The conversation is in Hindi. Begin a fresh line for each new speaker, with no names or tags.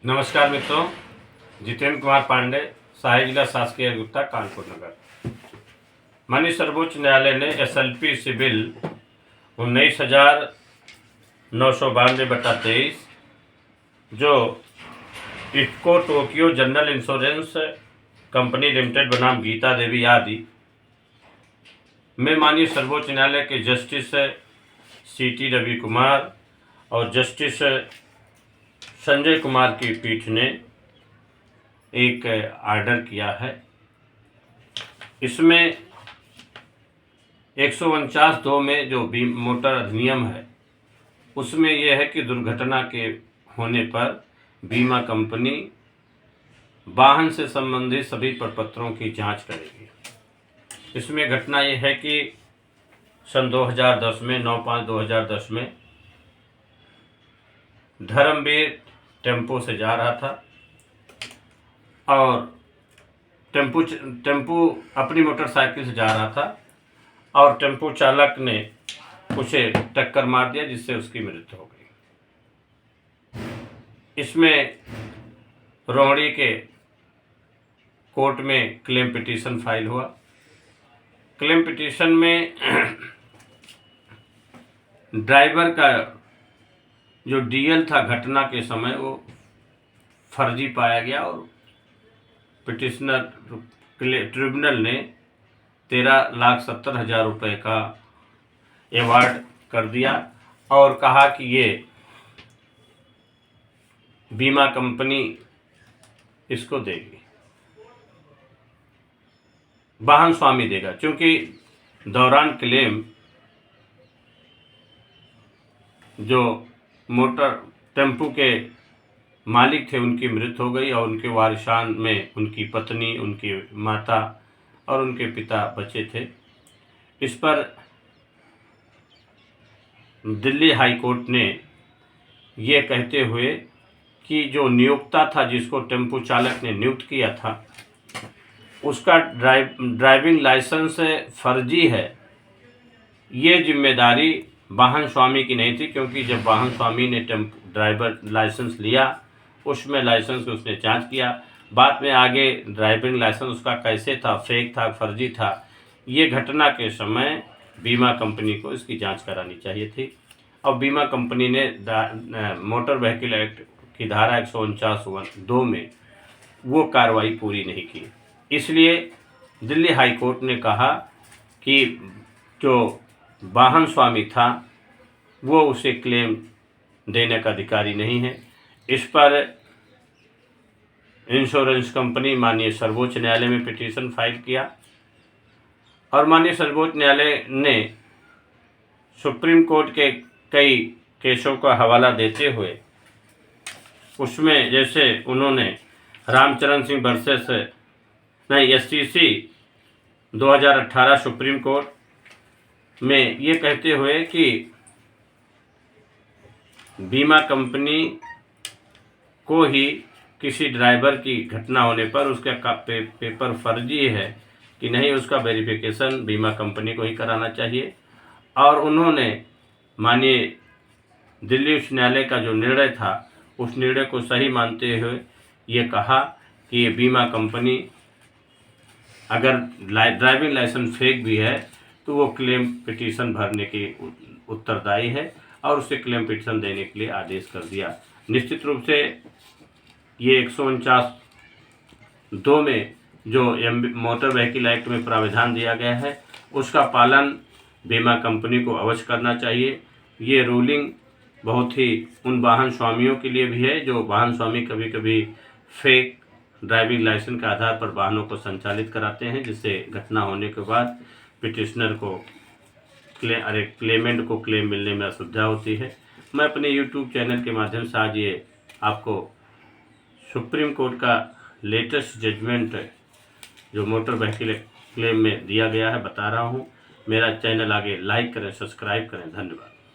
नमस्कार मित्रों, जितेंद्र कुमार पांडे, सहायक जिला शासकीय आयुक्त कानपुर नगर। माननीय सर्वोच्च न्यायालय ने SLP सिविल 19,992/23 जो IFFCO Tokyo general insurance company limited बनाम गीता देवी आदि में माननीय सर्वोच्च न्यायालय के जस्टिस CT रवि कुमार और जस्टिस संजय कुमार की पीठ ने एक आर्डर किया है। इसमें 149(2) में जो मोटर अधिनियम है उसमें यह है कि दुर्घटना के होने पर बीमा कंपनी वाहन से संबंधित सभी प्रपत्रों की जांच करेगी। इसमें घटना यह है कि सन 2010 में 9/5/2010 में धर्मवीर टेम्पो से जा रहा था और टेम्पो अपनी मोटरसाइकिल से जा रहा था और टेम्पो चालक ने उसे टक्कर मार दिया जिससे उसकी मृत्यु हो गई। इसमें रोहड़ी के कोर्ट में क्लेम पिटीशन फाइल हुआ। क्लेम पिटीशन में ड्राइवर का जो DL था घटना के समय वो फर्जी पाया गया और पिटिशनर ट्रिब्यूनल ने 13,70,000 रुपये का अवार्ड कर दिया और कहा कि ये बीमा कंपनी इसको देगी, वाहन स्वामी देगा, क्योंकि दौरान क्लेम जो मोटर टेम्पो के मालिक थे उनकी मृत्यु हो गई और उनके वारिसान में उनकी पत्नी, उनकी माता और उनके पिता बचे थे। इस पर दिल्ली हाई कोर्ट ने ये कहते हुए कि जो नियोक्ता था जिसको टेम्पो चालक ने नियुक्त किया था उसका ड्राइविंग लाइसेंस फर्जी है, ये जिम्मेदारी वाहन स्वामी की नहीं थी, क्योंकि जब वाहन स्वामी ने ड्राइवर लाइसेंस लिया उसमें लाइसेंस उसने जांच किया। बाद में आगे ड्राइविंग लाइसेंस उसका कैसे था, फेक था, फर्जी था, ये घटना के समय बीमा कंपनी को इसकी जांच करानी चाहिए थी और बीमा कंपनी ने मोटर व्हीकल एक्ट की धारा 149(2) में वो कार्रवाई पूरी नहीं की। इसलिए दिल्ली हाई कोर्ट ने कहा कि जो वाहन स्वामी था वो उसे क्लेम देने का अधिकारी नहीं है। इस पर इंश्योरेंस कंपनी माननीय सर्वोच्च न्यायालय में पिटीशन फाइल किया और माननीय सर्वोच्च न्यायालय ने सुप्रीम कोर्ट के कई केसों का हवाला देते हुए उसमें जैसे उन्होंने Ramcharan Singh versus SCC 2018 supreme court में ये कहते हुए कि बीमा कंपनी को ही किसी ड्राइवर की घटना होने पर उसका पेपर फर्जी है कि नहीं, उसका वेरिफिकेशन बीमा कंपनी को ही कराना चाहिए। और उन्होंने माननीय दिल्ली उच्च न्यायालय का जो निर्णय था उस निर्णय को सही मानते हुए ये कहा कि ये बीमा कंपनी अगर ड्राइविंग लाइसेंस फेक भी है तो वो क्लेम पिटीशन भरने की उत्तरदायी है और उसे क्लेम पिटीशन देने के लिए आदेश कर दिया। निश्चित रूप से ये 149(2) में जो मोटर व्हीकल एक्ट में प्रावधान दिया गया है उसका पालन बीमा कंपनी को अवश्य करना चाहिए। ये रूलिंग बहुत ही उन वाहन स्वामियों के लिए भी है जो वाहन स्वामी कभी कभी फेक ड्राइविंग लाइसेंस के आधार पर वाहनों को संचालित कराते हैं, जिससे घटना होने के बाद पिटिशनर को क्लेमेंट को क्लेम मिलने में असुविधा होती है। मैं अपने YouTube चैनल के माध्यम से आज ये आपको सुप्रीम कोर्ट का लेटेस्ट जजमेंट जो मोटर व्हीकल क्लेम में दिया गया है बता रहा हूँ। मेरा चैनल आगे लाइक करें, सब्सक्राइब करें। धन्यवाद।